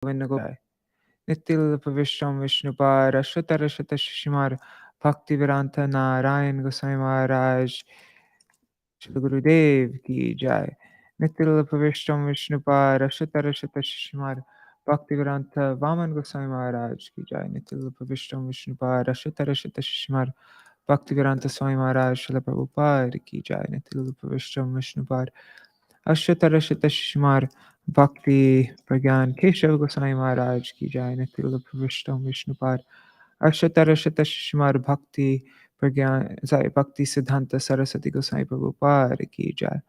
Nitil Pavishram Vishnupar Ashvatarashata Shishimar Bhaktivedanta Narayan Goswami Maharaj Shri Gurudev Ki Jai. Nitil Pavishram Vishnupar Ashvatarashata Shishimar Bhaktivedanta Vaman Goswami Maharaj Ki Jai. Nitil Pavishram Vishnupar Ashvatarashata Shishimar Bhaktivedanta Swami Maharaj Srila Prabhupada Ki Jai. Nitil Pavishram Vishnupar Ashvatarashata Shishimar Bhakti Pragyan Keshav Goswami Maharaj Ki Jai. Nitil Pravishtam Vishnupad Ashvatarashata Shishimar Bhakti Pragyan Bhakti Siddhanta Saraswati Goswami Prabhupada Ki Jai.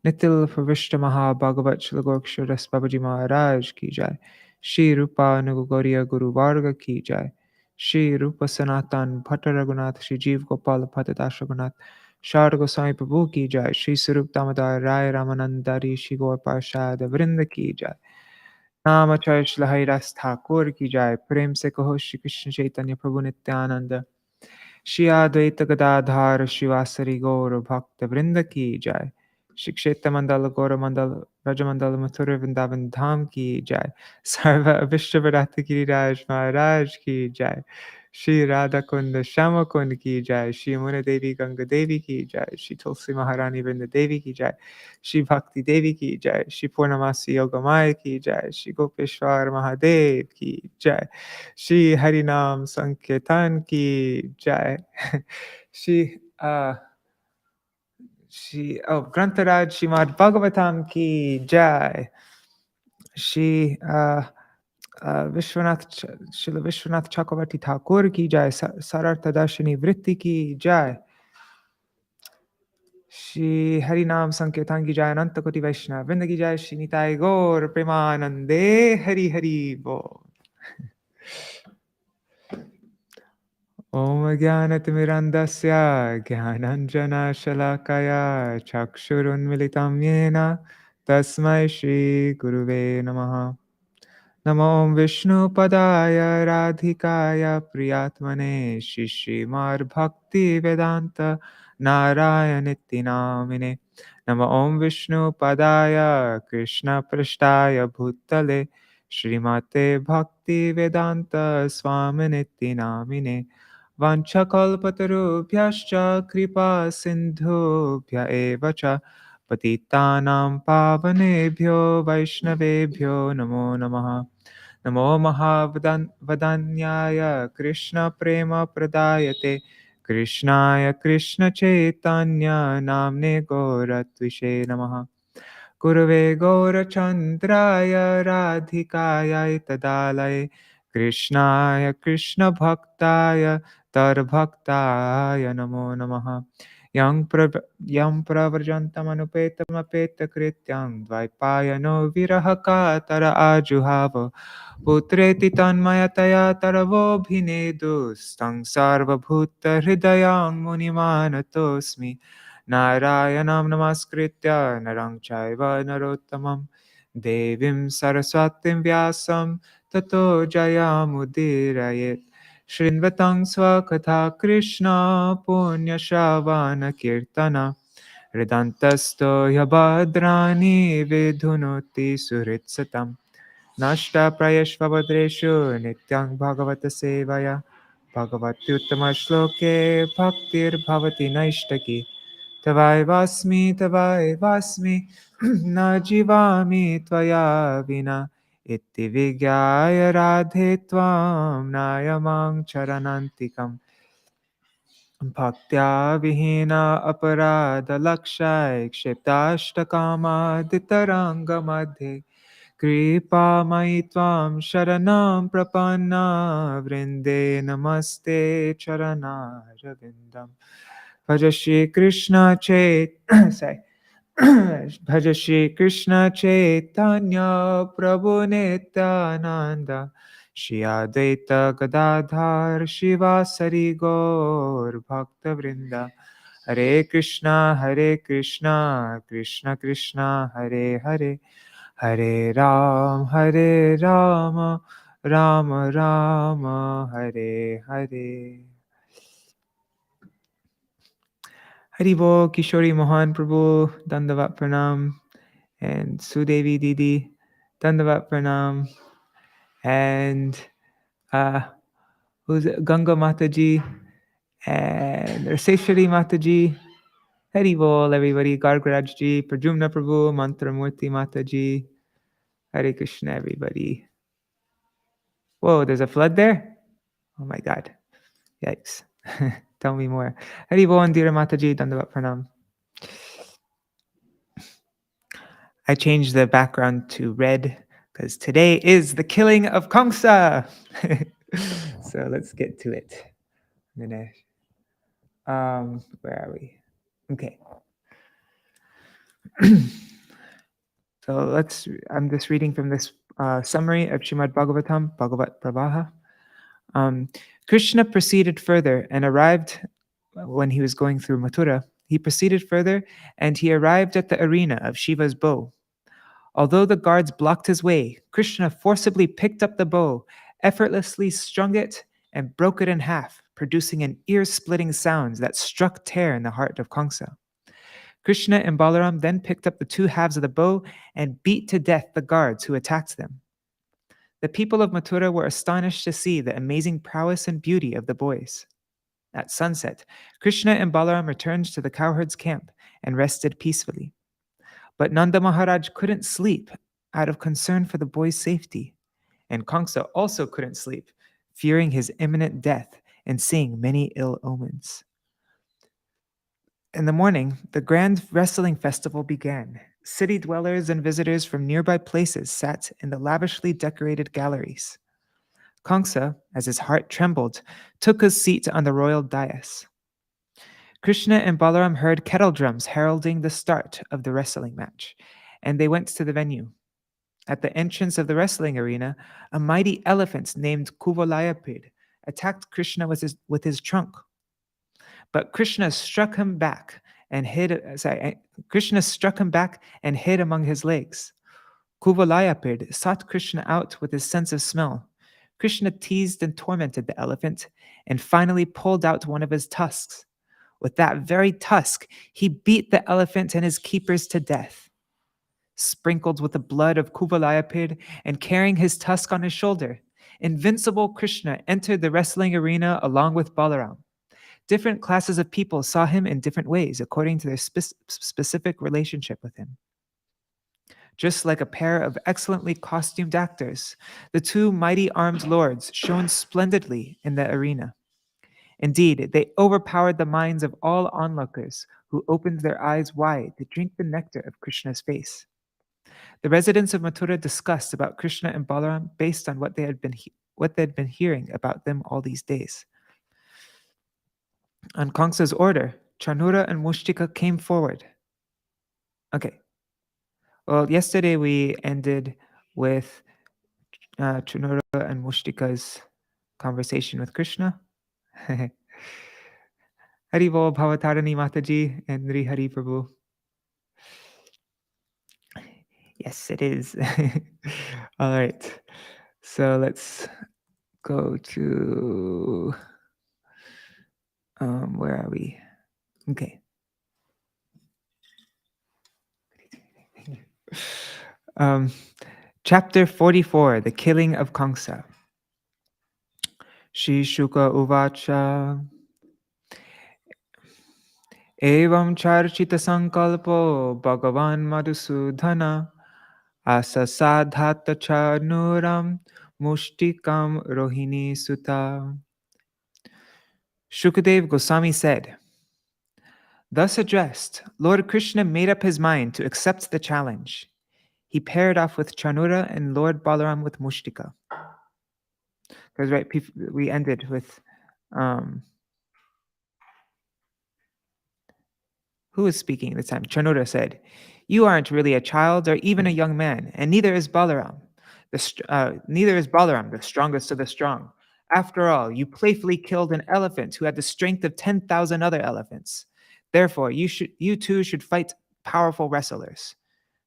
Nitil Pravishta Maha Bhagavat Shilagokshara Babaji Maharaj Ki Jai. Shri Rupa Nugogoriya Guru Varga Ki Jai. Shri Rupa Sanatan Bhatta Raghunath Shri Jeev Gopal Bhattadash Raghunath Shar Goswami Prabhu Ki Jai. Shri Sarup Damodar Rai Ramanandari Shri Gaur Parshad Vrinda Ki Jai. Namacharya Shri Haridas Ṭhākura Ki Jai. Prem se kaho Shri Krishna Chaitanya Prabhu Nityananda Shri Advaita Gadadhar Shivasari Gaur Bhakta Vrinda Ki Jai. Shri Kshetra Mandala Gaura Mandala Rajamandala Mathura Vrindavan Dham Ki Jai. Sarva Vishwavarata Giriraj Maharaj Ki Jai. Shri Radha Kunda Shama Kunda Ki Jai. Shri Amuna Devi Ganga Devi Ki Jai. Shri Tulsi Maharani Vrinda Devi Ki Jai. Shri Bhakti Devi Ki Jai. Shri Purnamasi Yogamaya Ki Jai. Shri Gopeshwar Mahadev Ki Jai. Shri Harinam Sankirtan Ki Jai. Shri Grantaraj Śrīmad-Bhāgavatam Ki Jai. Shri Srila Viśvanātha Cakravartī Ṭhākura Ki Jai. Sārārtha-darśinī Vritti Ki Jai. Shri Harinam Sankirtan Ki Jai. Ananta Koti Vaishnava Vrinda Ki Jai. Shri Nitai Gaur Premanande Hari Hari Bo. Om Jnanatimirandasya Jnananjana Shalakaya Chakshurunmilitam Yena Tasmai Shri Guruve Namaha. Namo Vishnu Padaya Radhikaya Priyatmane Shishimar Bhakti Vedanta Narayanitti Namine. Namo Om Vishnu Padaya Krishna Prashtaya Bhutale Shrimate Bhakti Vedanta Swaminiti Namine. Vanchakalpatarubhyascha kripa sindhubhya eva cha patitanam pavanebhyo vaishnavebhyo namo namaha. Namo Mahavadanyaya Krishna Prema Pradayate Krishnaya Krishna Chaitanya Namne Gauratvishe Namaha. Gurave Gaurachandraya Radhikaya Tadalaya Krishnaya Krishna Bhaktaya Tarbhaktaya Namo Namaha. Yam Pravarjantam Apeta Krityam Dvaipayano Virahaka Tara Ajuhava Putreti Tanmayataya Taravobhinedu Stang Sarvabhuta Hridayam Munimanatosmi Narayanam Namaskritya Narang Chaiva Narottamam Devim Saraswatim Vyasam Tato Jayamudirayet Shrinvatang Swakatha Krishna Punya Shavana Kirtana Ridantasto Yabhadrani Vidhunoti Suritsatam Nashta Prayashvabhadreshu Nityang Bhagavata Sevaya Bhagavati Uttama Shloke Bhaktir Bhavati Naishtaki Tavai Vasmi Na Jivami Tvaya Vina Itti Vigyaya Radhe Tvam Nayamang Charanantikam Bhaktya Vihina Aparada Lakshai Kshiptastakama Ditaranga Madhe Kripa Maitvam Sharanam Prapanna Vrinde Namaste Charana Ravindam Bhaja Shri Krishna Say Bhaja Shri Krishna Chaitanya Prabhu Nityananda Shri Advaita Gadadhar Shivasari Gaur Bhakta Vrinda Hare Krishna Krishna Krishna Hare Hare Hare Rama, Rama Rama, Hare Hare. Haribo Kishori Mohan Prabhu, Dandavat Pranam, and Sudevi Didi, Dandavat Pranam. and who's it? Ganga Mataji, and Raseshwari Mataji. Hari Bol, everybody. Gargaraj Ji, Prajumna Prabhu, Mantramurti Mataji. Hare Krishna, everybody. Whoa, there's a flood there? Oh my God. Yikes. Tell me more. Hari Bol, Indira Mataji, Dandavat Pranam. I changed the background to red because today is the killing of Kamsa. So let's get to it. Where are we? Okay. So I'm just reading from this summary of Śrīmad-Bhāgavatam, Bhagavat Pravaha. Krishna proceeded further and arrived when he was going through Mathura. He proceeded further and he arrived at the arena of Shiva's bow. Although the guards blocked his way, Krishna forcibly picked up the bow, effortlessly strung it, and broke it in half, producing an ear-splitting sound that struck terror in the heart of Kamsa. Krishna and Balaram then picked up the two halves of the bow and beat to death the guards who attacked them. The people of Mathura were astonished to see the amazing prowess and beauty of the boys. At sunset, Krishna and Balaram returned to the cowherds' camp and rested peacefully. But Nanda Maharaj couldn't sleep out of concern for the boy's safety, and Kamsa also couldn't sleep, fearing his imminent death and seeing many ill omens. In the morning, the grand wrestling festival began. City dwellers and visitors from nearby places sat in the lavishly decorated galleries. Kamsa, as his heart trembled, took his seat on the royal dais. Krishna and Balaram heard kettle drums heralding the start of the wrestling match, and they went to the venue. At the entrance of the wrestling arena, a mighty elephant named Kuvalayapid attacked Krishna with his trunk. But Krishna struck him back and hid among his legs. Kuvalayapid sought Krishna out with his sense of smell. Krishna teased and tormented the elephant and finally pulled out one of his tusks. With that very tusk, he beat the elephant and his keepers to death. Sprinkled with the blood of Kuvalayapid and carrying his tusk on his shoulder, invincible Krishna entered the wrestling arena along with Balaram. Different classes of people saw him in different ways according to their specific relationship with him. Just like a pair of excellently costumed actors, the two mighty armed lords shone splendidly in the arena. Indeed, they overpowered the minds of all onlookers who opened their eyes wide to drink the nectar of Krishna's face. The residents of Mathura discussed about Krishna and Balaram based on what they had been hearing about them all these days. On Kamsa's order, Chanura and Mushtika came forward. Okay. Well, yesterday we ended with Chanura and Mushtika's conversation with Krishna. Haribol Bhavatarani Mataji and Nri Hari Prabhu. Yes, it is. All right. So let's go to where are we? Okay. Chapter 44, The Killing of Kamsa. Shri Shuka Uvacha Evam Charchita Sankalpo Bhagavan Madhusudhana Asasadhata Chanuram Mushtikam Rohini Sutta. Shukadev Goswami said, thus addressed, Lord Krishna made up his mind to accept the challenge. He paired off with Chanura and Lord Balaram with Mushtika. Because right, we ended with who was speaking this time? Chanura said, you aren't really a child or even a young man, and neither is Balaram. Neither is Balaram, the strongest of the strong. After all, you playfully killed an elephant who had the strength of 10,000 other elephants. Therefore, you two should fight powerful wrestlers.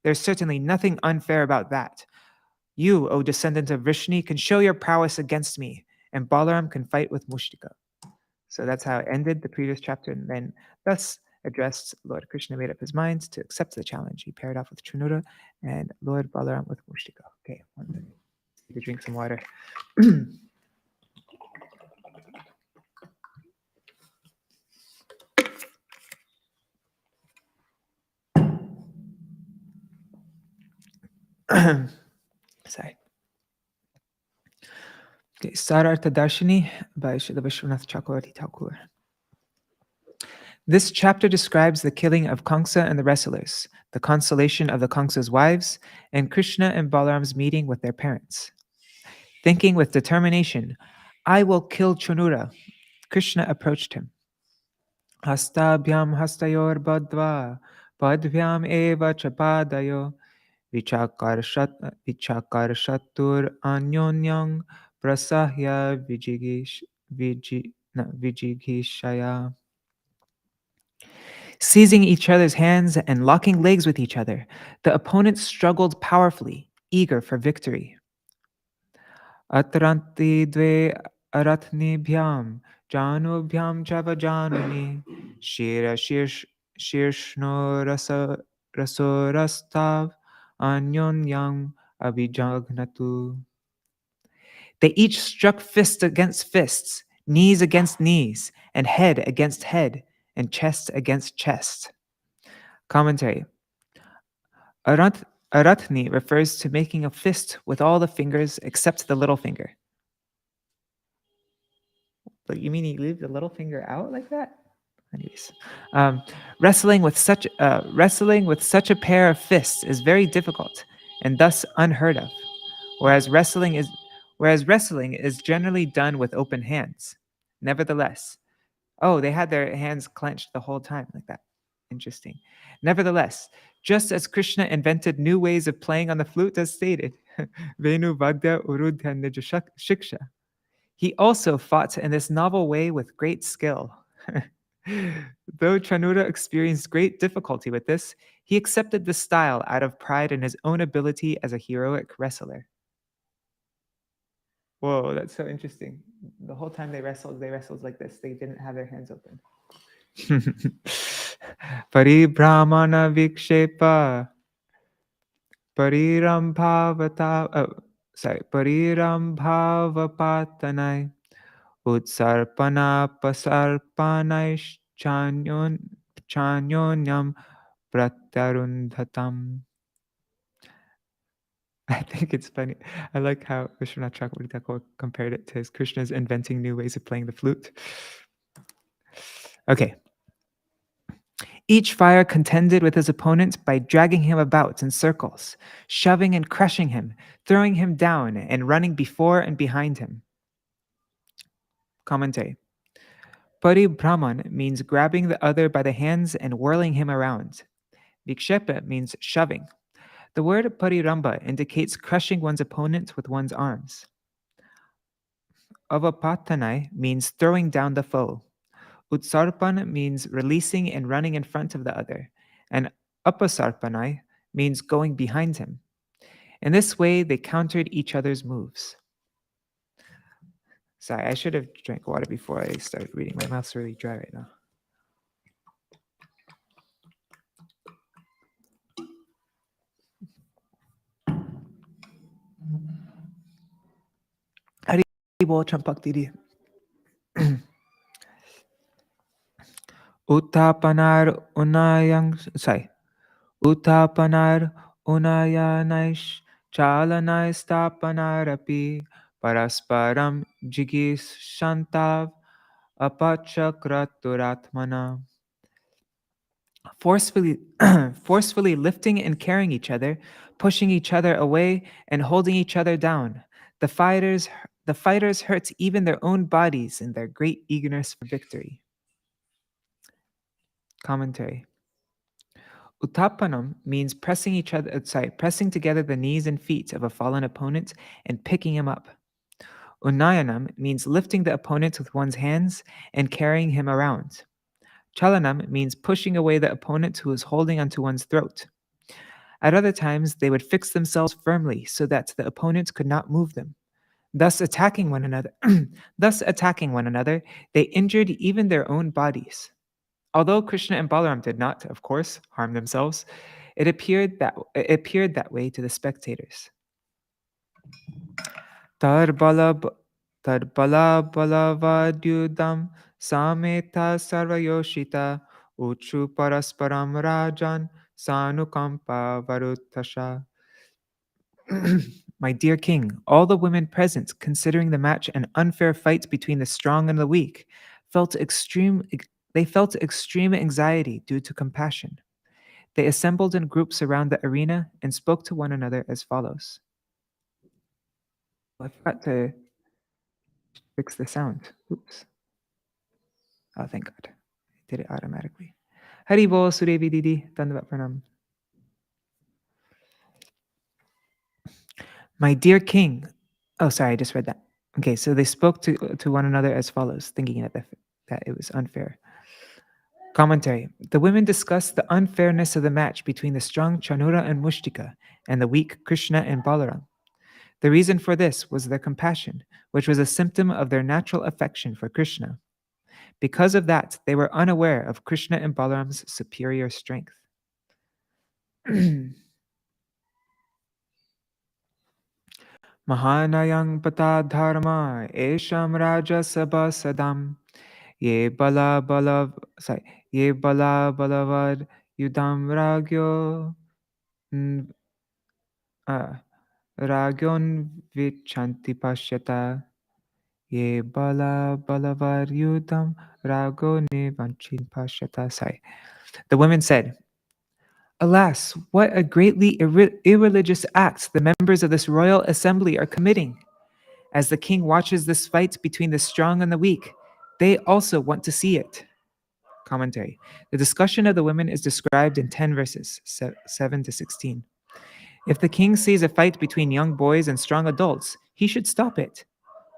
There's certainly nothing unfair about that. You, O descendant of Vrishni, can show your prowess against me, and Balaram can fight with Mushtika. So that's how it ended the previous chapter, and then thus addressed, Lord Krishna made up his mind to accept the challenge. He paired off with Chanura and Lord Balaram with Mushtika. Okay, 1 minute. to drink some water. Sorry. Okay, Sārārtha-darśinī by Śrīla Viśvanātha Cakravartī Ṭhākura. This chapter describes the killing of Kamsa and the wrestlers, the consolation of the Kamsa's wives, and Krishna and Balaram's meeting with their parents. Thinking with determination, I will kill Chanura, Krishna approached him. Hastabhyam hastayor badva, padvyam eva chapadayo, vichakarshatur anyonyang prasahya vijigishaya. Seizing each other's hands and locking legs with each other, the opponents struggled powerfully, eager for victory. Atranti dve aratnibhyam janubhyam chava januni shira shirshno rasorastav anyonyam abhijagnatu. They each struck fist against fists, knees against knees, and head against head, and chest against chest. Commentary. Aratni refers to making a fist with all the fingers except the little finger. But you mean you leave the little finger out like that? Anyways, wrestling with such a pair of fists is very difficult and thus unheard of. Whereas wrestling is generally done with open hands. Nevertheless, they had their hands clenched the whole time like that. Interesting. Nevertheless, just as Krishna invented new ways of playing on the flute as stated, Venu Vadya Urudha Nija Shiksha, he also fought in this novel way with great skill. Though Chanura experienced great difficulty with this, he accepted the style out of pride in his own ability as a heroic wrestler. Whoa, that's so interesting. The whole time they wrestled like this. They didn't have their hands open. Paribrahmana vikshepa Parirampavapatanai Utsarpana pasarpanai chanyonyam pratyarundhatam. I think it's funny. I like how Viśvanātha Cakravartī compared it to his Krishna's inventing new ways of playing the flute. Okay. Each fire contended with his opponent by dragging him about in circles, shoving and crushing him, throwing him down, and running before and behind him. Commentary. Paribrahman means grabbing the other by the hands and whirling him around. Vikshepa means shoving. The word pariramba indicates crushing one's opponent with one's arms. Avapatanai means throwing down the foe. Utsarpan means releasing and running in front of the other, and Apasarpanai means going behind him. In this way, they countered each other's moves. Sorry, I should have drank water before I started reading. My mouth's really dry right now. Haribol Champaktiri. Uttapanar unayanaish chalanai stapanarapi parasparam jigis shantav apachakratturatmana. Forcefully lifting and carrying each other, pushing each other away, and holding each other down. The fighters hurt even their own bodies in their great eagerness for victory. Commentary. Uttapanam means pressing together the knees and feet of a fallen opponent and picking him up. Unayanam means lifting the opponent with one's hands and carrying him around. Chalanam means pushing away the opponent who is holding onto one's throat. At other times, they would fix themselves firmly so that the opponent could not move them. Thus attacking one another, they injured even their own bodies. Although Krishna and Balaram did not, of course, harm themselves, it appeared that way to the spectators. Tarbala balavadyudam sameta sarvayoshita uchu parasparam rajan sanukampa varuttasha. My dear king, all the women present, considering the match an unfair fight between the strong and the weak, they felt extreme anxiety due to compassion. They assembled in groups around the arena and spoke to one another as follows. I forgot to fix the sound. Oops. Oh, thank God. I did it automatically. Haribo Surevi Didi, Dandavat Pranam. My dear king. Oh, sorry, I just read that. Okay, so they spoke to one another as follows, thinking that it was unfair. Commentary. The women discussed the unfairness of the match between the strong Chanura and Mushtika and the weak Krishna and Balaram. The reason for this was their compassion, which was a symptom of their natural affection for Krishna. Because of that, they were unaware of Krishna and Balaram's superior strength. Mahanayang pata dharma esham raja sabha sadam ye bala balavad yudam ragyo ragyon vichanti pashyata ye bala balavad yudam rago nevanchin pashyata. Sorry. The women said, "Alas, what a greatly irreligious act the members of this royal assembly are committing. As the king watches this fight between the strong and the weak, they also want to see it." Commentary. The discussion of the women is described in 10 verses, 7 to 16. If the king sees a fight between young boys and strong adults, he should stop it.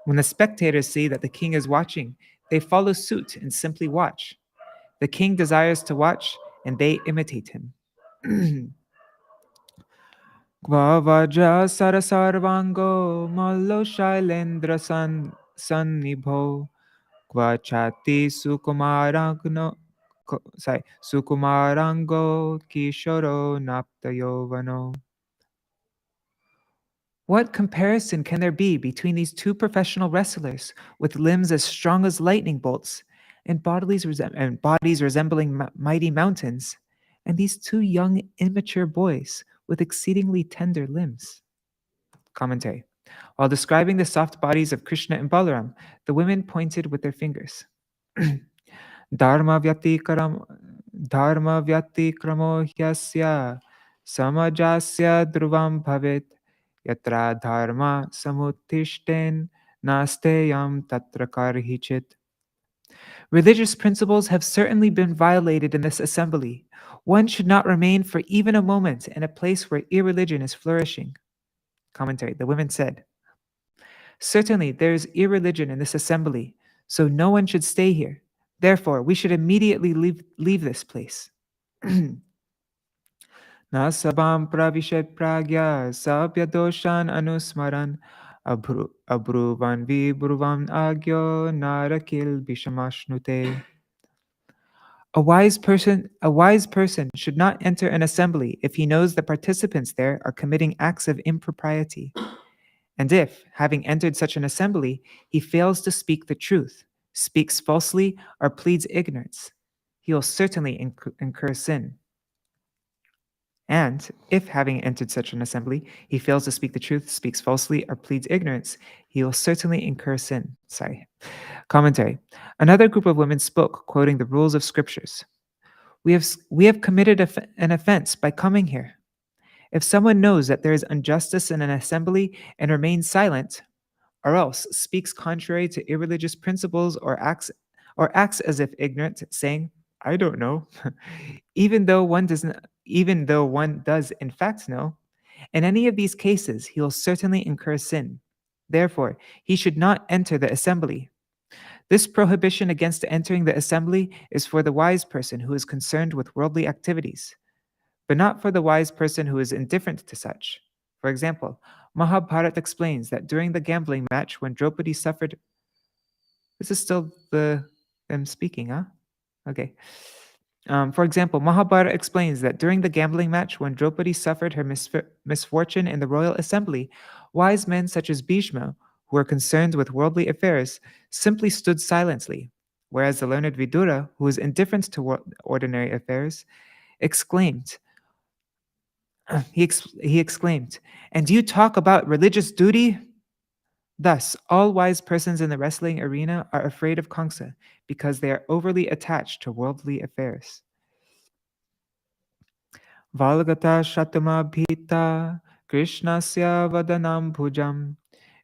When the spectators see that the king is watching, they follow suit and simply watch. The king desires to watch, and they imitate him. Kvavaja sarasarvango mallo shailendra sannibho kvachati sukumarango kishoro naptayovano. What comparison can there be between these two professional wrestlers with limbs as strong as lightning bolts and bodies resembling mighty mountains, and these two young immature boys with exceedingly tender limbs? Commentary. While describing the soft bodies of Krishna and Balaram, the women pointed with their fingers. Dharma vyatikramo hyasya samajasya dhruvam bhavet yatra dharma samutishten nasteyam tatra karhichit. Religious principles have certainly been violated in this assembly. One should not remain for even a moment in a place where irreligion is flourishing. Commentary. The women said, "Certainly there is irreligion in this assembly, so no one should stay here. Therefore, we should immediately leave this place." Na sabam pravishet pragya sabya doshan anusmaran abruvan vibruvam agyo narakil bishamashnute. A wise person should not enter an assembly if he knows the participants there are committing acts of impropriety. And if, having entered such an assembly, he fails to speak the truth, speaks falsely, or pleads ignorance, he will certainly incur sin. And if, having entered such an assembly, he fails to speak the truth, speaks falsely, or pleads ignorance, he will certainly incur sin. Commentary. Another group of women spoke, quoting the rules of scriptures. We have committed an offense by coming here. If someone knows that there is injustice in an assembly and remains silent, or else speaks contrary to irreligious principles or acts as if ignorant, saying, "I don't know," even though one does in fact know, in any of these cases, he will certainly incur sin. Therefore, he should not enter the assembly. This prohibition against entering the assembly is for the wise person who is concerned with worldly activities, but not for the wise person who is indifferent to such. For example, Mahabharata explains that during the gambling match when Draupadi suffered... This is still them speaking, huh? Okay. For example, Mahabharata explains that during the gambling match when Draupadi suffered her misfortune in the royal assembly, Wise men such as Bhishma, who were concerned with worldly affairs, simply stood silently, whereas the learned Vidura, who was indifferent to ordinary affairs, exclaimed, he exclaimed, "And you talk about religious duty?" Thus, all wise persons in the wrestling arena are afraid of Kamsa because they are overly attached to worldly affairs. Valgata Shatama Bhita Krishnasya Vadanam Bhujam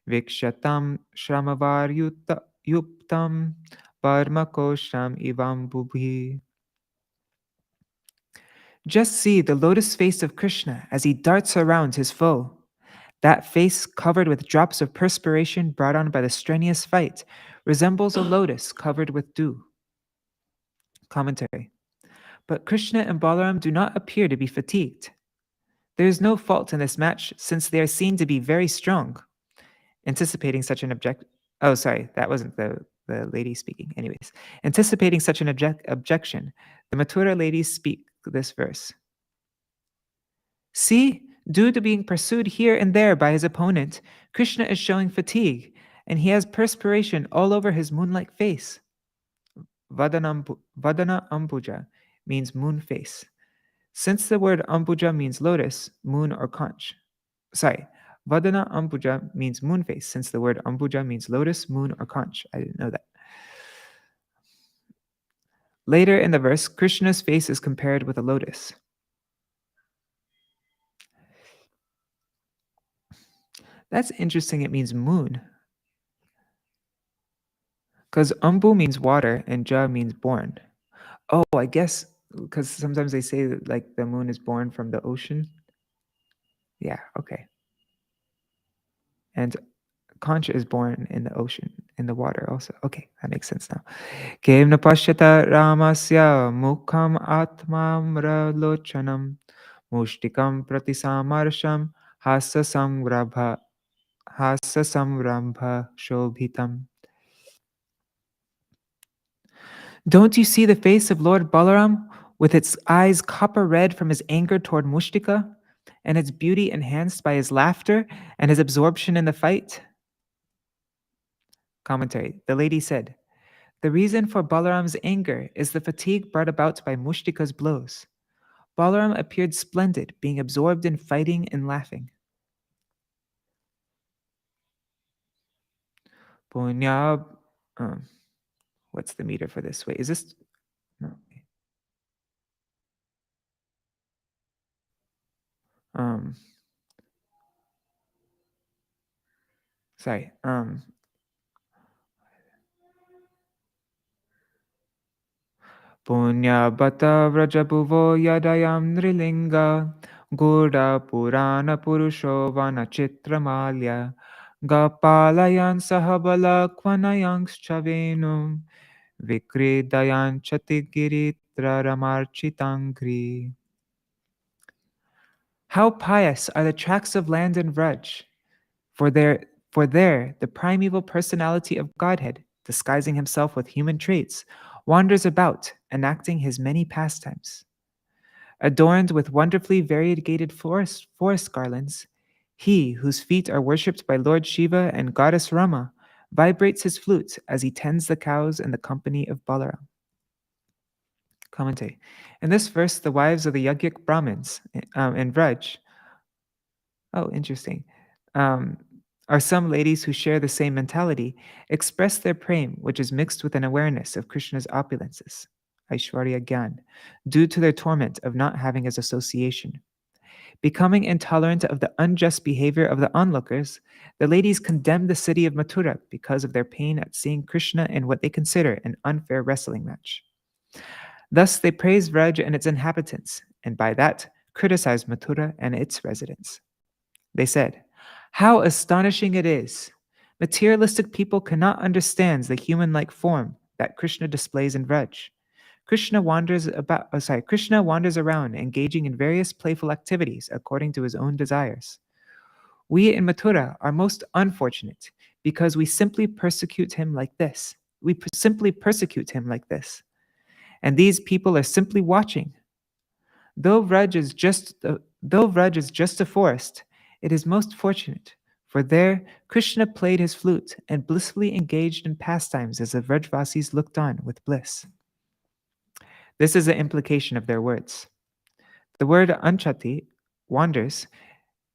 Vikshatam Shramavar Yuptam Parmakosham Ivam Bubhi. Just see the lotus face of Krishna as he darts around his foe. That face, covered with drops of perspiration brought on by the strenuous fight, resembles a lotus covered with dew. Commentary. But Krishna and Balaram do not appear to be fatigued. There is no fault in this match since they are seen to be very strong. Anticipating such an Oh, sorry, that wasn't the lady speaking. Anyways, anticipating such an objection, the Mathura ladies speak this verse. See, due to being pursued here and there by his opponent, Krishna is showing fatigue, and he has perspiration all over his moon-like face. Vadana Ambuja means moon face. Since the word Ambuja means lotus, moon, or conch. Sorry, Vadana Ambuja means moon face, since the word Ambuja means lotus, moon, or conch. I didn't know that. Later in the verse, Krishna's face is compared with a lotus. That's interesting, it means moon. Because Ambu means water and Ja means born. Oh, I guess because sometimes they say that like the moon is born from the ocean. Yeah, okay. And Conch is born in the ocean, in the water also. Okay, that makes sense now. Kev napashyata ramasya mukham atmamra lochanam mushtikam pratisamarsham hasa samrambha shobhitam. Don't you see the face of Lord Balaram with its eyes copper red from his anger toward Mushtika, and its beauty enhanced by his laughter and his absorption in the fight? Commentary. The lady said, the reason for Balaram's anger is the fatigue brought about by Mushtika's blows. Balaram appeared splendid, being absorbed in fighting and laughing. Punya, what's the meter for this? Wait, is this? No. Sorry. Punya bata vrajabhuvo yadayam nrilinga Gurda purana purusho vanachitramalya Gapalayan sahabala kvanayans chavenum Vikridayan chatigiritra ramarchitangri. How pious are the tracts of land in Vraj! For there the primeval personality of Godhead, disguising himself with human traits, wanders about, enacting his many pastimes. Adorned with wonderfully variegated forest garlands, he, whose feet are worshipped by Lord Shiva and Goddess Rama, vibrates his flute as he tends the cows in the company of Balaram. Commentary. In this verse, the wives of the Yajnik Brahmins in Vraj, interesting, are some ladies who share the same mentality, express their prem, which is mixed with an awareness of Krishna's opulences, Aishwarya Gyan, due to their torment of not having his association. Becoming intolerant of the unjust behavior of the onlookers, the ladies condemn the city of Mathura because of their pain at seeing Krishna in what they consider an unfair wrestling match. Thus, they praise Vraj and its inhabitants, and by that, criticize Mathura and its residents. They said, how astonishing it is! Materialistic people cannot understand the human-like form that Krishna displays in Vraj. Krishna wanders around, engaging in various playful activities according to his own desires. We in Mathura are most unfortunate because we simply persecute him like this. And these people are simply watching. Though Vraj is just a forest, it is most fortunate, For there Krishna played his flute and blissfully engaged in pastimes as the Vrajvasis looked on with bliss. This is an implication of their words. The word anchati, wanders,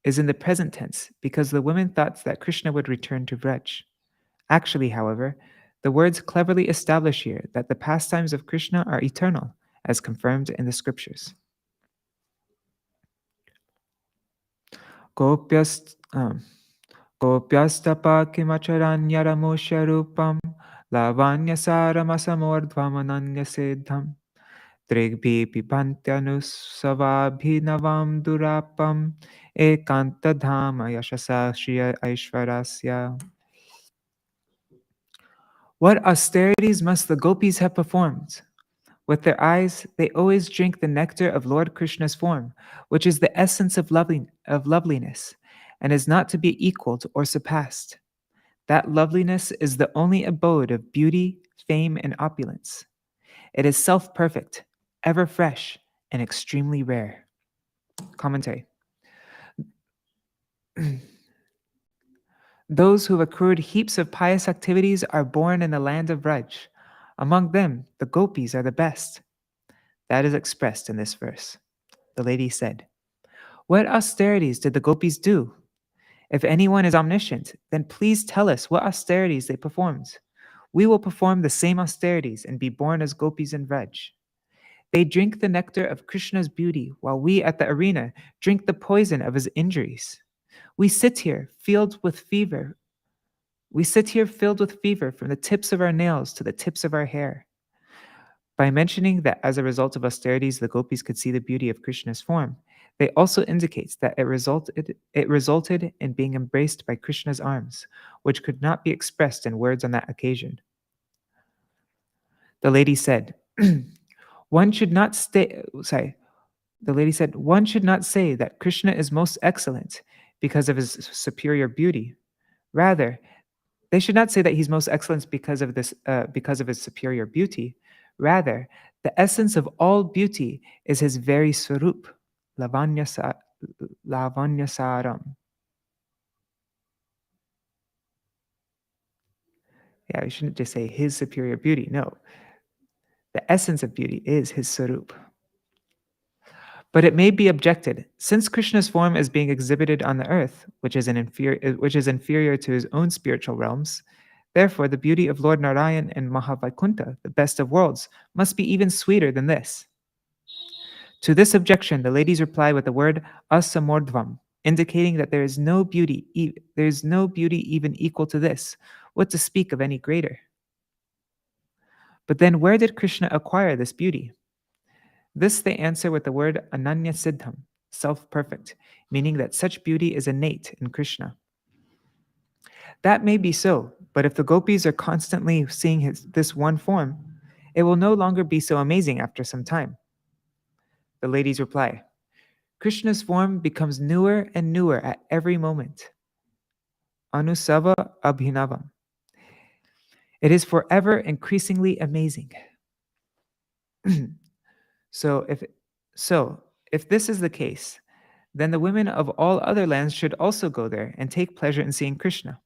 is in the present tense because the women thought that Krishna would return to Vraj. Actually, however, the words cleverly establish here that the pastimes of Krishna are eternal, as confirmed in the scriptures. Gopyastapa kimacharanyaramusha rupam lavanyasaramasamordvamananya siddham Trigbi pipantyanusavabhinavam durapam ekantadhama yashasa shriya aishvarasya. What austerities must the gopis have performed? With their eyes, they always drink the nectar of Lord Krishna's form, which is the essence of loveliness, and is not to be equaled or surpassed. That loveliness is the only abode of beauty, fame, and opulence. It is self-perfect, ever fresh, and extremely rare. Commentary. Those who have accrued heaps of pious activities are born in the land of Vraj. Among them, the gopis are the best. That is expressed in this verse. The lady said, "What austerities did the gopis do? If anyone is omniscient, then please tell us what austerities they performed. We will perform the same austerities and be born as gopis in Vraj." They drink the nectar of Krishna's beauty, while we at the arena drink the poison of his injuries. We sit here filled with fever. We sit here filled with fever from the tips of our nails to the tips of our hair. By mentioning that as a result of austerities, the gopis could see the beauty of Krishna's form, they also indicates that it resulted in being embraced by Krishna's arms, which could not be expressed in words on that occasion. The lady said, one should not say that Krishna is most excellent because of his superior beauty. Rather, they should not say that he's most excellent because of his superior beauty. Rather, the essence of all beauty is his very swarup, lavanyasaram. Yeah, we shouldn't just say his superior beauty. No, the essence of beauty is his swarup. But it may be objected, since Krishna's form is being exhibited on the earth, which is inferior to his own spiritual realms, therefore the beauty of Lord Narayan in Mahavaikuntha, the best of worlds, must be even sweeter than this. To this objection, the ladies reply with the word asamordvam, indicating that there is no beauty even equal to this, what to speak of any greater. But then where did Krishna acquire this beauty? This they answer with the word ananya siddham, self-perfect, meaning that such beauty is innate in Krishna. That may be so, but if the gopis are constantly seeing this one form, it will no longer be so amazing after some time. The ladies reply, Krishna's form becomes newer and newer at every moment. Anusava abhinavam. It is forever increasingly amazing. So if this is the case, then the women of all other lands should also go there and take pleasure in seeing Krishna.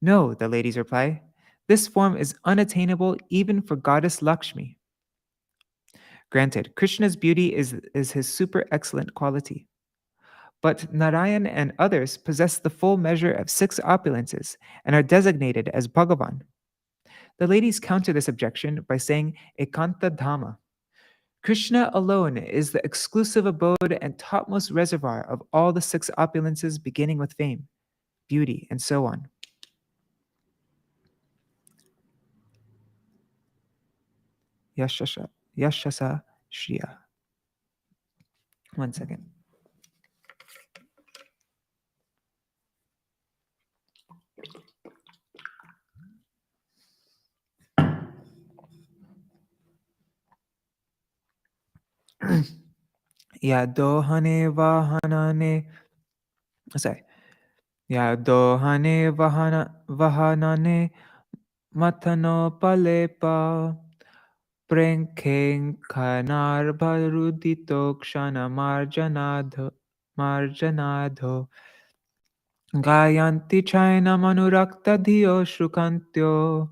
No, the ladies reply, this form is unattainable even for goddess Lakshmi. Granted, Krishna's beauty is his super excellent quality. But Narayan and others possess the full measure of 6 opulences and are designated as Bhagavan. The ladies counter this objection by saying Ekanta Dhamma. Krishna alone is the exclusive abode and topmost reservoir of all the 6 opulences beginning with fame, beauty, and so on. Yashasa Shriya. One second. Yadohane vahanane. Sorry. Yadohane vahanane matano palepa. Prenkeng kanar barudito kshana marjanadho. Gayanti chaina manurakta dhiyo shukantyo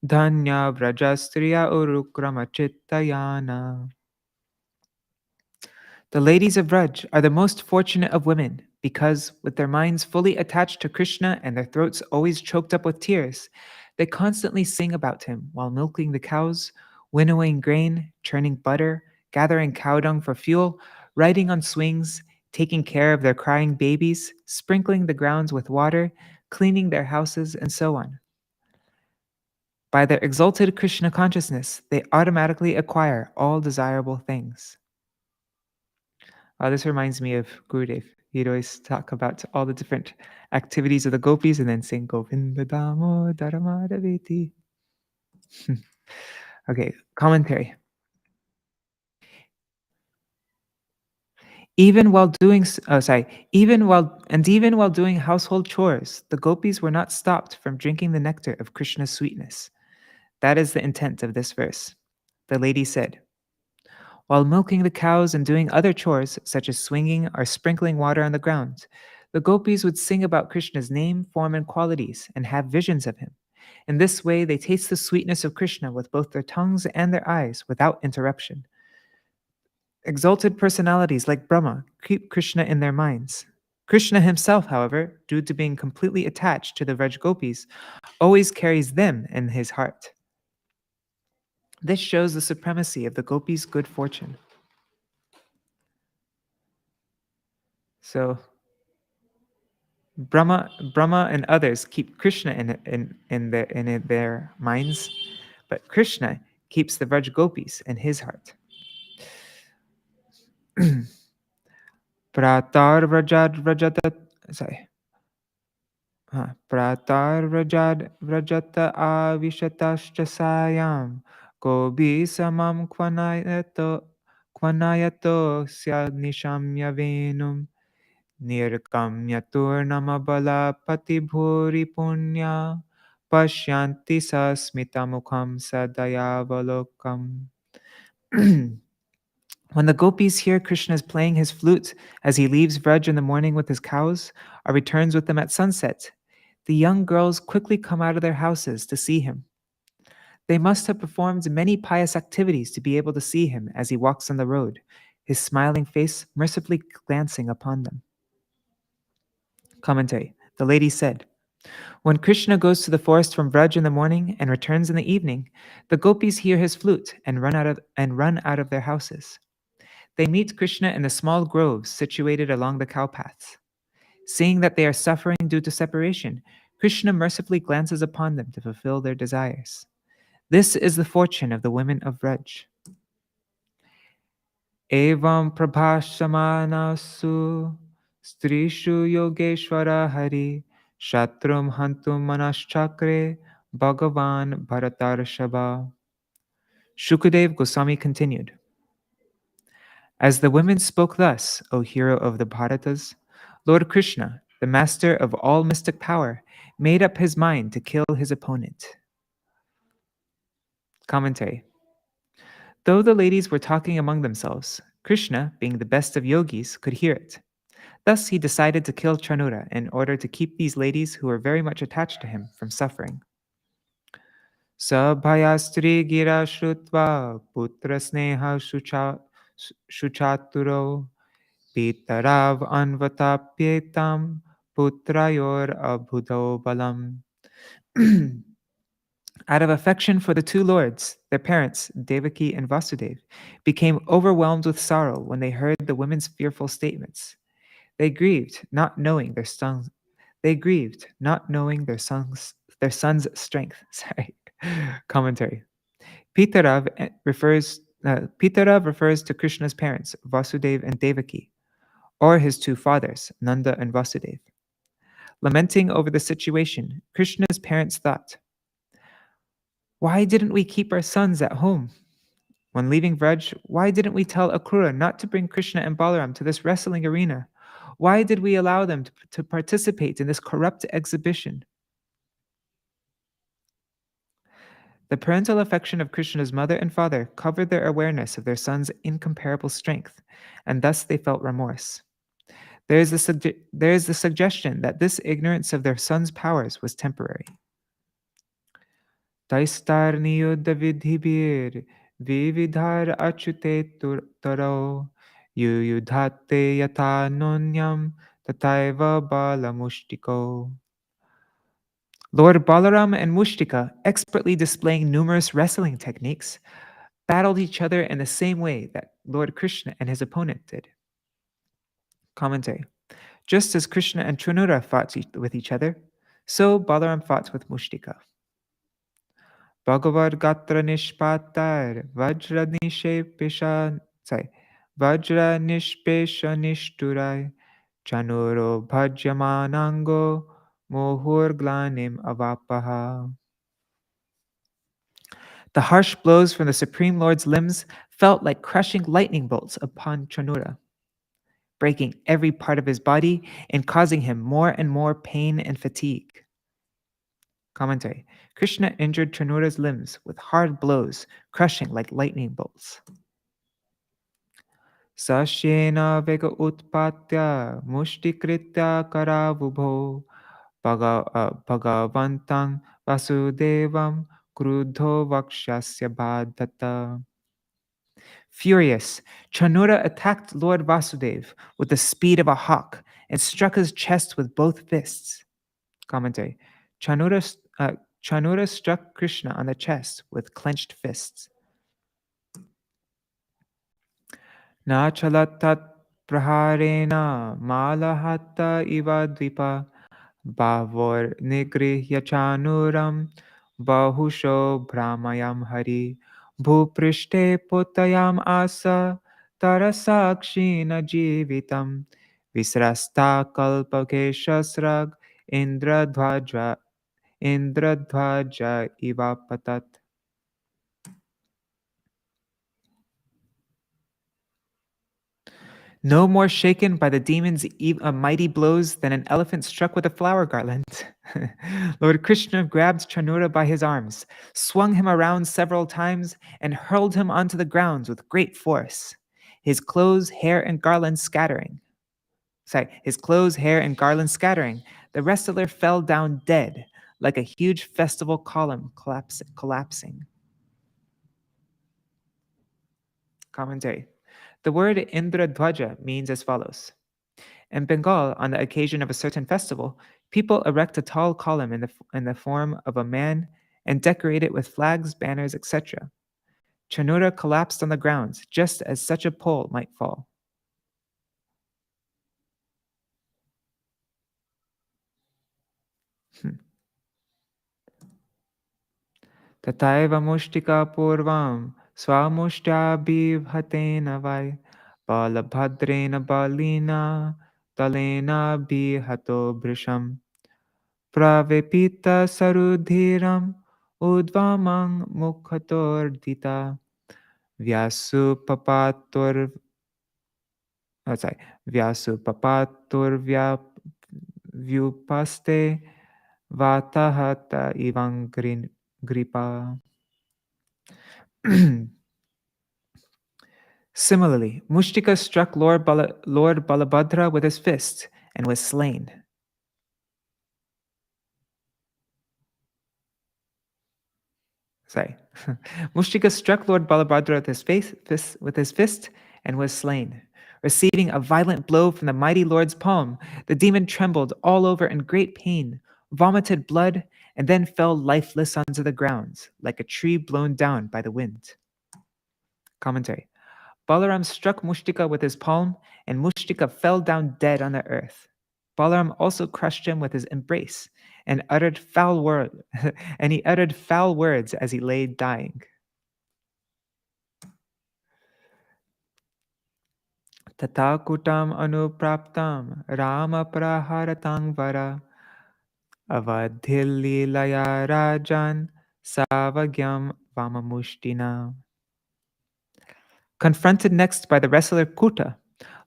dhanya vrajastriya urukrama chittayana. The ladies of Vraj are the most fortunate of women because, with their minds fully attached to Krishna and their throats always choked up with tears, they constantly sing about him while milking the cows, winnowing grain, churning butter, gathering cow dung for fuel, riding on swings, taking care of their crying babies, sprinkling the grounds with water, cleaning their houses, and so on. By their exalted Krishna consciousness, they automatically acquire all desirable things. This reminds me of Gurudev. He'd always talk about all the different activities of the gopis and then sing Govinda Damo Dharamadaveti. Okay, commentary. Even while doing even while doing household chores, the gopis were not stopped from drinking the nectar of Krishna's sweetness. That is the intent of this verse. The lady said, while milking the cows and doing other chores, such as swinging or sprinkling water on the ground, the gopis would sing about Krishna's name, form, and qualities and have visions of him. In this way, they taste the sweetness of Krishna with both their tongues and their eyes without interruption. Exalted personalities like Brahma keep Krishna in their minds. Krishna himself, however, due to being completely attached to the Vraj gopis, always carries them in his heart. This shows the supremacy of the gopis' good fortune. So, Brahma and others keep Krishna in their minds, but Krishna keeps the Vraj gopis in his heart. Pratar Vrajad Vrajatat Pratar Vrajata Avishatascha Sayam Gobi Samam Kvanayato Syad Nishamya Venum Nirkamya Turnamabala Patibhuri Punya Pashyanti Sasmitamukham Sadayavalokam. When the gopis hear Krishna playing his flute as he leaves Vraj in the morning with his cows or returns with them at sunset, the young girls quickly come out of their houses to see him. They must have performed many pious activities to be able to see him as he walks on the road, his smiling face mercifully glancing upon them. Commentary. The lady said, when Krishna goes to the forest from Vraj in the morning and returns in the evening, the gopis hear his flute and run out of their houses. They meet Krishna in the small groves situated along the cow paths. Seeing that they are suffering due to separation, Krishna mercifully glances upon them to fulfill their desires. This is the fortune of the women of Vraj. Evam prabhashamanasu strishu yogeshwara hari shatrum hantum manaschakre bhagavan bharatarshava. Shukadev Goswami continued, as the women spoke thus, O hero of the Bharatas, Lord Krishna, the master of all mystic power, made up his mind to kill his opponent. Commentary. Though the ladies were talking among themselves, Krishna, being the best of yogis, could hear it. Thus he decided to kill Chanura in order to keep these ladies who were very much attached to him from suffering. Sabhayastri gira shrutva putra sneha shuchaturo Pitarav anvatapyetam putrayor abhudo balam. Out of affection for the two lords, their parents, Devaki and Vasudev, became overwhelmed with sorrow when they heard the women's fearful statements. They grieved, not knowing their son's strength. Sorry. Commentary. Pitarav refers to Krishna's parents, Vasudev and Devaki, or his two fathers, Nanda and Vasudev. Lamenting over the situation, Krishna's parents thought, why didn't we keep our sons at home? When leaving Vraj, why didn't we tell Ṭhākura not to bring Krishna and Balaram to this wrestling arena? Why did we allow them to participate in this corrupt exhibition? The parental affection of Krishna's mother and father covered their awareness of their son's incomparable strength, and thus they felt remorse. There is the suggestion that this ignorance of their son's powers was temporary. Taistar niyuddha vidhibir vividhar achute taro yuyudhate yatha nonyam tataiva balamushtiko. Lord Balaram and Mushtika, expertly displaying numerous wrestling techniques, battled each other in the same way that Lord Krishna and his opponent did. Commentary. Just as Krishna and Trunura fought with each other, so Balaram fought with Mushtika. Bhagavad Gatra Nishpatar Vajra Nishpesha Nishturai Chanuro Bhajyamanango Mohur Glanim Avapaha. The harsh blows from the Supreme Lord's limbs felt like crushing lightning bolts upon Chanura, breaking every part of his body and causing him more and more pain and fatigue. Commentary. Krishna injured Chanura's limbs with hard blows, crushing like lightning bolts. Sashena vega utpatya mushtikritya karavubho bhagavantang vasudevam krudho vakshasya bhadata. Furious, Chanura attacked Lord Vasudev with the speed of a hawk and struck his chest with both fists. Commentary. Chanura struck Krishna on the chest with clenched fists. Na chalatat praharena malahatta iva dvipa bhavor nigrihya chanuram bahusho brahmayam hari bhuprishte potayam asa tarasakshina jivitam visrasta kalpakeshasrag indradvaja iva patat. No more shaken by the demon's mighty blows than an elephant struck with a flower garland. Lord Krishna grabbed Chanura by his arms, swung him around several times, and hurled him onto the ground with great force. His clothes, hair, and garland scattering. The wrestler fell down dead, like a huge festival column collapsing. Commentary. The word Indradvaja means as follows. In Bengal, on the occasion of a certain festival, people erect a tall column in the form of a man and decorate it with flags, banners, etc. Chanura collapsed on the ground just as such a pole might fall. Tataiva mushtika purvam swamushtya vai balabhadrena balina talena bihato brisham pravepita sarudhiram udvamang mukhatordita vyasupapatur vyupaste vatahata ivang gripa. Similarly, Mushtika struck Lord Balabhadra with his fist and was slain. Mushtika struck Lord Balabhadra with his fist and was slain. Receiving a violent blow from the mighty Lord's palm, the demon trembled all over in great pain, vomited blood, and then fell lifeless onto the ground, like a tree blown down by the wind. Commentary. Balaram struck Mushtika with his palm, and Mushtika fell down dead on the earth. Balaram also crushed him with his embrace and uttered foul words as he lay dying. Tatakutam anupraptam rama praharatang vara avadhililaya rajan savagyam vamamushtina. Confronted next by the wrestler Kuta,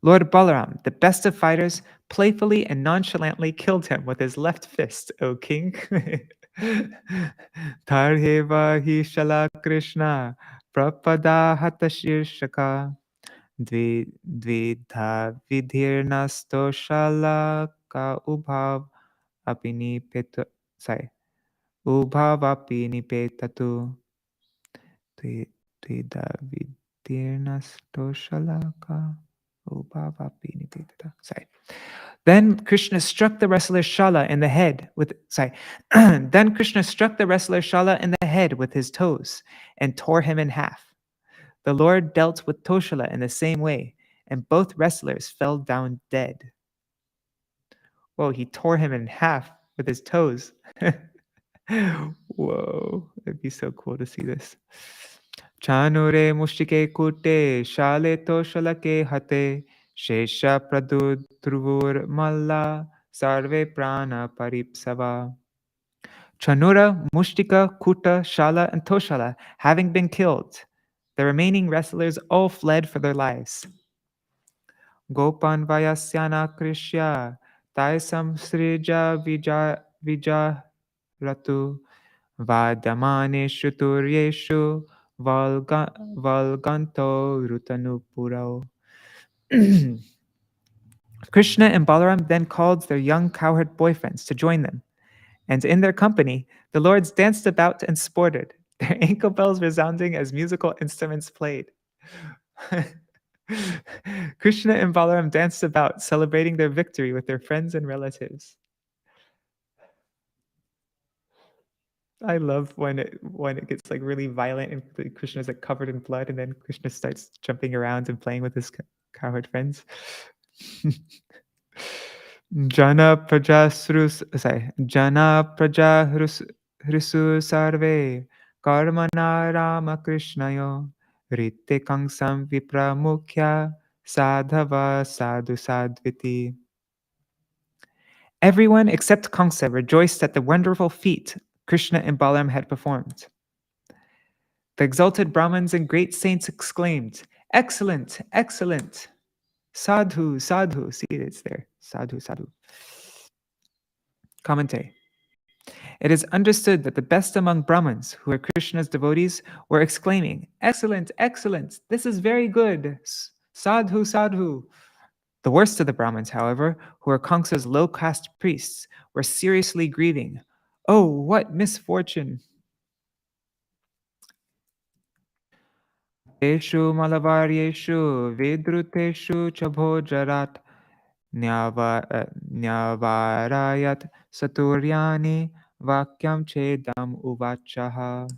Lord Balaram, the best of fighters, playfully and nonchalantly killed him with his left fist, O king. Tarheva hi shala Krishna prapada hatashirshaka Dvidha vidhirnasto ka ubhav apinipeta. Sorry. Ubhavapi nipetatu. Dvidha vidhirnasto shalaka. Ubhavapi nipetatu. Sorry. Then Krishna struck the wrestler Shala in the head with Then Krishna struck the wrestler Shala in the head with his toes and tore him in half. The Lord dealt with Toshala in the same way, and both wrestlers fell down dead. Whoa, he tore him in half with his toes. Whoa, it'd be so cool to see this. Chanure mushtike kute shale toshalake hate shesha pradudruvur malla sarve prana paripsava. Chanura, Mushtika, Kuta, Shala, and Toshala having been killed, the remaining wrestlers all fled for their lives. Gopan Vayasyana Krishya Taisam Srija Vijaratu Vadamane Shuturyeshu Valganto Rutanupurao. Krishna and Balaram then called their young cowherd boyfriends to join them, and in their company, the lords danced about and sported, their ankle bells resounding as musical instruments played. Krishna and Balaram danced about, celebrating their victory with their friends and relatives. I love when it gets like really violent and Krishna's like covered in blood, and then Krishna starts jumping around and playing with his cowherd friends. Jana praja hrisu sarve karmana rama krishnayo rite kangsam vipramukhya sadhava sadhu sadviti. Everyone except Kamsa rejoiced at the wonderful feat Krishna and Balaram had performed. The exalted Brahmins and great saints exclaimed, "Excellent, excellent! Sadhu, sadhu." See, it's there. Sadhu, sadhu. Commentary. It is understood that the best among Brahmins, who were Krishna's devotees, were exclaiming, "Excellent, excellent! This is very good! Sadhu, sadhu!" The worst of the Brahmins, however, who were Kamsa's low-caste priests, were seriously grieving. Oh, what misfortune! Eshu malavaryeshu vidruteshu chabhojarat nyavarayat saturyani vakyam chedam uvachaha.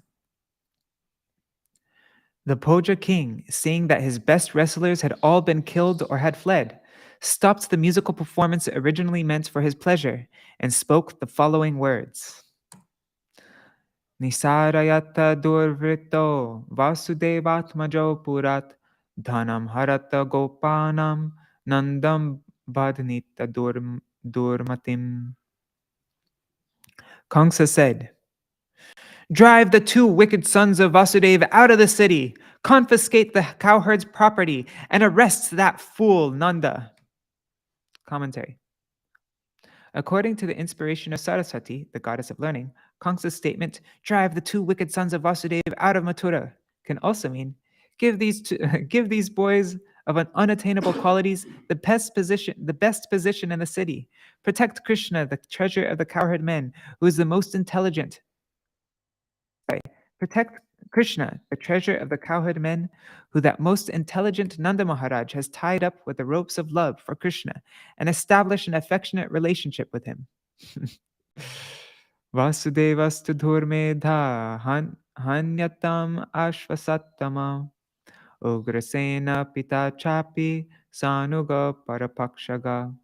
The Bhoja king, seeing that his best wrestlers had all been killed or had fled, stopped the musical performance originally meant for his pleasure and spoke the following words. Nisarayata durvrito vasudevatmajo purat dhanam harata gopanam nandam badnita durmatim. Kamsa said, "Drive the two wicked sons of Vasudeva out of the city, confiscate the cowherd's property, and arrest that fool Nanda." Commentary. According to the inspiration of Saraswati, the goddess of learning, Kamsa's statement, "Drive the two wicked sons of Vasudeva out of Mathura," can also mean, give these boys of unattainable qualities the best position in the city. Protect Krishna, the treasure of the cowherd men, who is the most intelligent. Protect Krishna, the treasure of the cowherd men, who that most intelligent Nanda Maharaj has tied up with the ropes of love for Krishna, and establish an affectionate relationship with him. Vasudevastu dhurmedha hanyatam ashvasattama ugrasena pita chapi sanuga parapakshaga.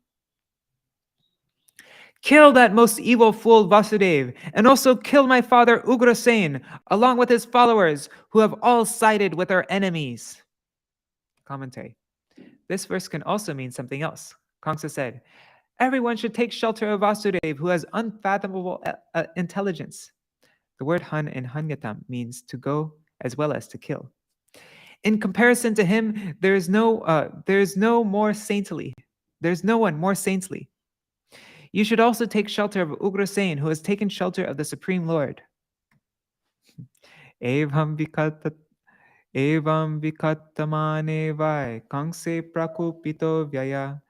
Kill that most evil fool Vasudev, and also kill my father Ugrasen, along with his followers, who have all sided with our enemies. Commentary. This verse can also mean something else. Kamsa said, everyone should take shelter of Vasudev, who has unfathomable intelligence. The word han in hanyatam means to go as well as to kill. In comparison to him, there's no one more saintly. You should also take shelter of Ugrasen, who has taken shelter of the Supreme Lord. Evam Evam vikattamane vai Kamse prakupito vyaya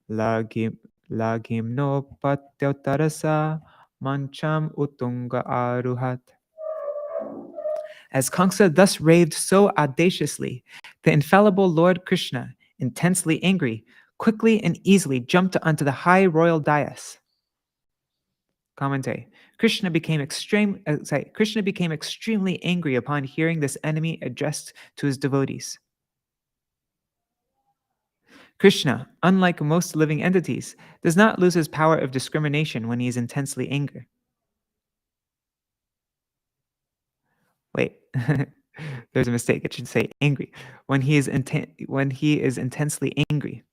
lagim lagimno patyautarasa mancham utunga aruhat. As Kamsa thus raved so audaciously, the infallible Lord Krishna, intensely angry, quickly and easily jumped onto the high royal dais. Commentary. Krishna became extremely angry upon hearing this enemy addressed to his devotees. Krishna, unlike most living entities, does not lose his power of discrimination when he is intensely angry. Wait, there's a mistake. It should say angry. When he is intensely angry.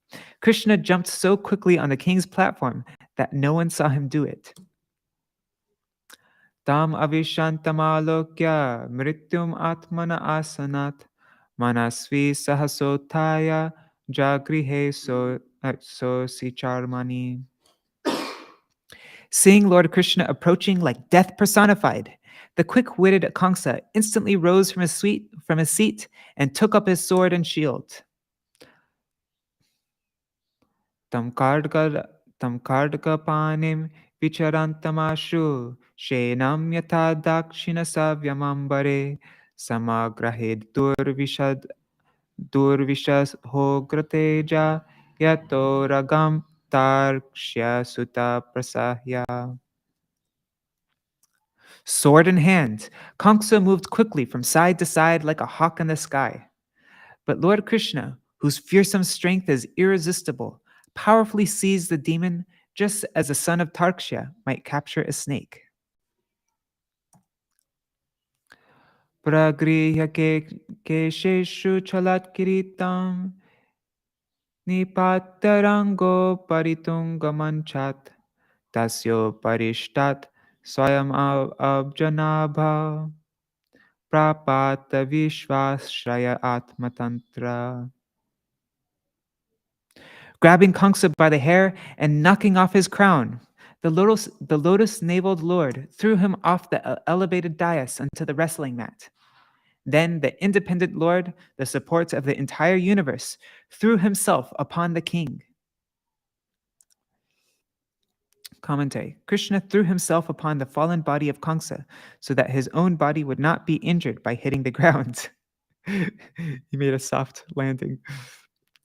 Krishna jumped so quickly on the king's platform that no one saw him do it. Tam avishantamalokya mrityum atmana asanat manasvi sahasotaya jagrihe so sicharmani. Seeing Lord Krishna approaching like death personified, the quick-witted Kamsa instantly rose from his seat and took up his sword and shield. Tam kardga panim vicharantamashu shenam yata dakshina savyamambare samagrahed durvishas hograteja yato ragam tarkshya sutta prasahya. Sword in hand, Kamsa moved quickly from side to side like a hawk in the sky. But Lord Krishna, whose fearsome strength is irresistible, powerfully seized the demon just as a son of Tarksha might capture a snake. Pragrihya kesheshu chalat kiritam nipatarango paritungamanchat tasyo parishtat swayam abjanabha prapata vishvashraya atmatantra. Grabbing Kamsa by the hair and knocking off his crown, the lotus-naveled Lord threw him off the elevated dais onto the wrestling mat. Then the independent Lord, the support of the entire universe, threw himself upon the king. Commentary. Krishna threw himself upon the fallen body of Kamsa so that his own body would not be injured by hitting the ground. He made a soft landing.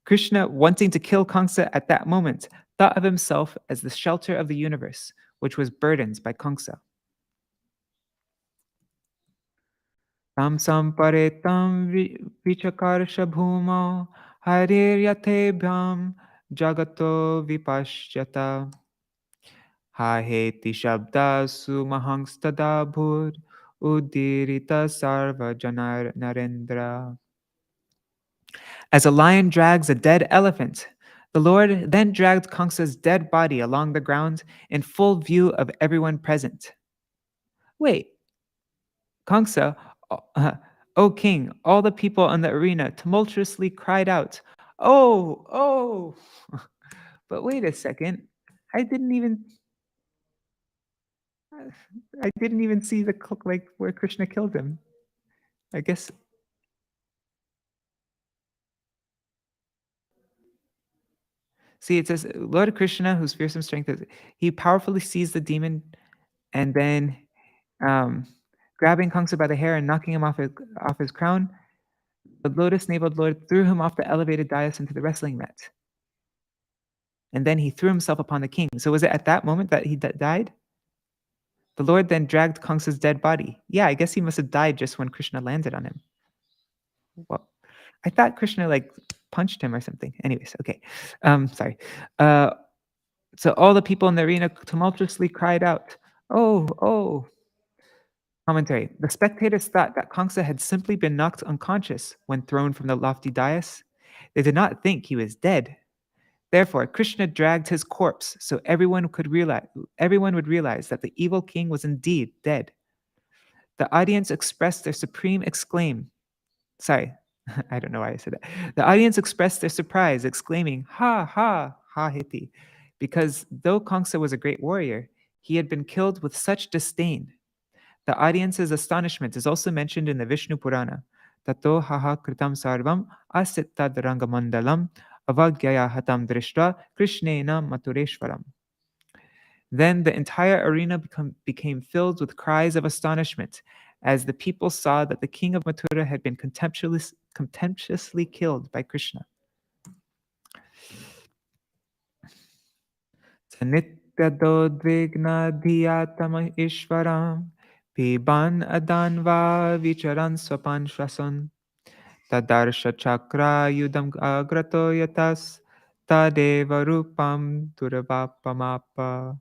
Krishna, wanting to kill Kamsa at that moment, thought of himself as the shelter of the universe, which was burdened by Kamsa. Tam samparetam vichakarsha bhumau hariryatebhyam jagato vipashyata haheti shabda sumahangstadabhur udirita sarva janar narendra. As a lion drags a dead elephant, the Lord then dragged Kamsa's dead body along the ground in full view of everyone present. Wait, Kamsa, O king, all the people in the arena tumultuously cried out, "Oh, oh!" But wait a second, I didn't even see the where Krishna killed him. I guess. See, it says Lord Krishna, whose fearsome strength is, he powerfully seized the demon, and then grabbing Kamsa by the hair and knocking him off his crown, the lotus-naveled Lord threw him off the elevated dais into the wrestling mat. And then he threw himself upon the king. So was it at that moment that he died? The Lord then dragged Kamsa's dead body. Yeah, I guess he must have died just when Krishna landed on him. Well, I thought Krishna punched him or something. Anyways, okay. Sorry. So all the people in the arena tumultuously cried out, "Oh, oh!" Commentary. The spectators thought that Kamsa had simply been knocked unconscious when thrown from the lofty dais. They did not think he was dead. Therefore, Krishna dragged his corpse so everyone would realize that the evil king was indeed dead. The audience expressed their I don't know why I said that. The audience expressed their surprise, exclaiming, "Ha, ha, ha, hiti," because though Kamsa was a great warrior, he had been killed with such disdain. The audience's astonishment is also mentioned in the Vishnu Purana. Tato haha kritam sarvam asittad rangamandalam avagyaya hatam drishtra krishnena matureshwaram. Then the entire arena became filled with cries of astonishment as the people saw that the king of Mathura had been contemptuously killed by Krishna. Sanityadodvigna dhiyatama ishvaram piban adanva vicharan swapan shrasan tadarsha chakra yudam agrato yatas tadeva rupam durvapamapa.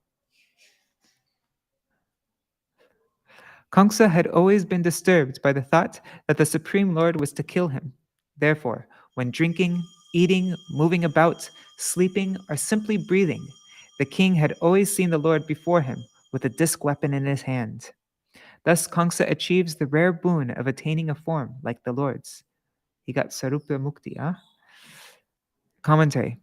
Kamsa had always been disturbed by the thought that the Supreme Lord was to kill him. Therefore, when drinking, eating, moving about, sleeping, or simply breathing, the king had always seen the Lord before him with a disc weapon in his hand. Thus, Kamsa achieves the rare boon of attaining a form like the Lord's. He got Sarupa Mukti. Commentary.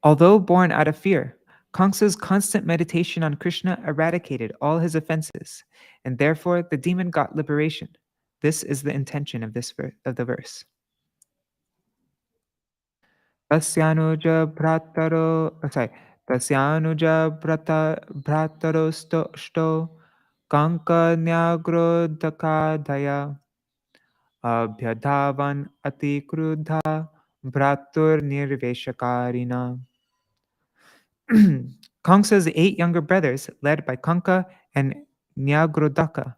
Although born out of fear, Kamsa's constant meditation on Krishna eradicated all his offenses, and therefore the demon got liberation. This is the intention of the verse. Tasyanuja bhrataro sto kanka nyagrodakadaya abhyadhavan ati krudha bhratur nirveshakarina. Kamsa's 8 younger brothers, led by Kanka and Nyagrodaka,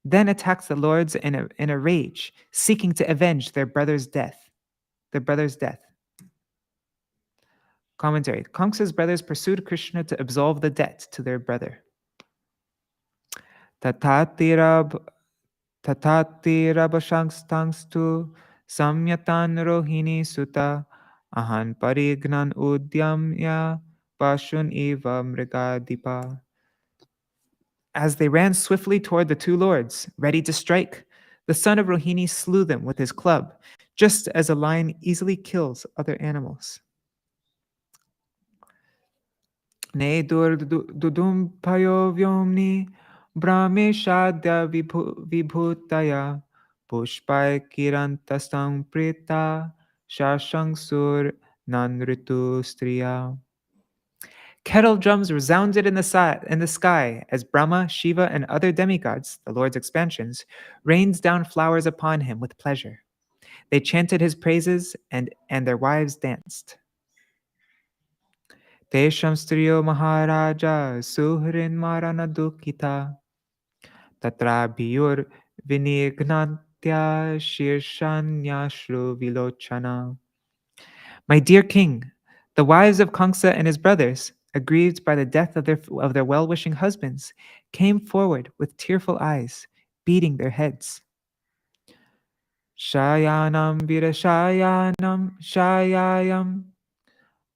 then attacked the lords in a rage, seeking to avenge their brother's death. Commentary. Kamsa's brothers pursued Krishna to absolve the debt to their brother. Tatatirabashangstangstu samyatan rohini sutta ahan parignan udyamya pashun eva mrigadipa. As they ran swiftly toward the 2 lords, ready to strike, the son of Rohini slew them with his club, just as a lion easily kills other animals. Ne dudum payo vyomni brahmeshadya vibhutaya pushpai kirantastam prita shashang sur nanritu striya. Kettle drums resounded in the sky as Brahma, Shiva, and other demigods, the Lord's expansions, rained down flowers upon him with pleasure. They chanted his praises, and their wives danced. Tesham striyo maharaja suhrin marana dukita tatra biyur vinignantya shirshanyashru vilochana. My dear king, the wives of Kamsa and his brothers, aggrieved by the death of their well-wishing husbands, came forward with tearful eyes, beating their heads. Shayanam virashayanam shayayam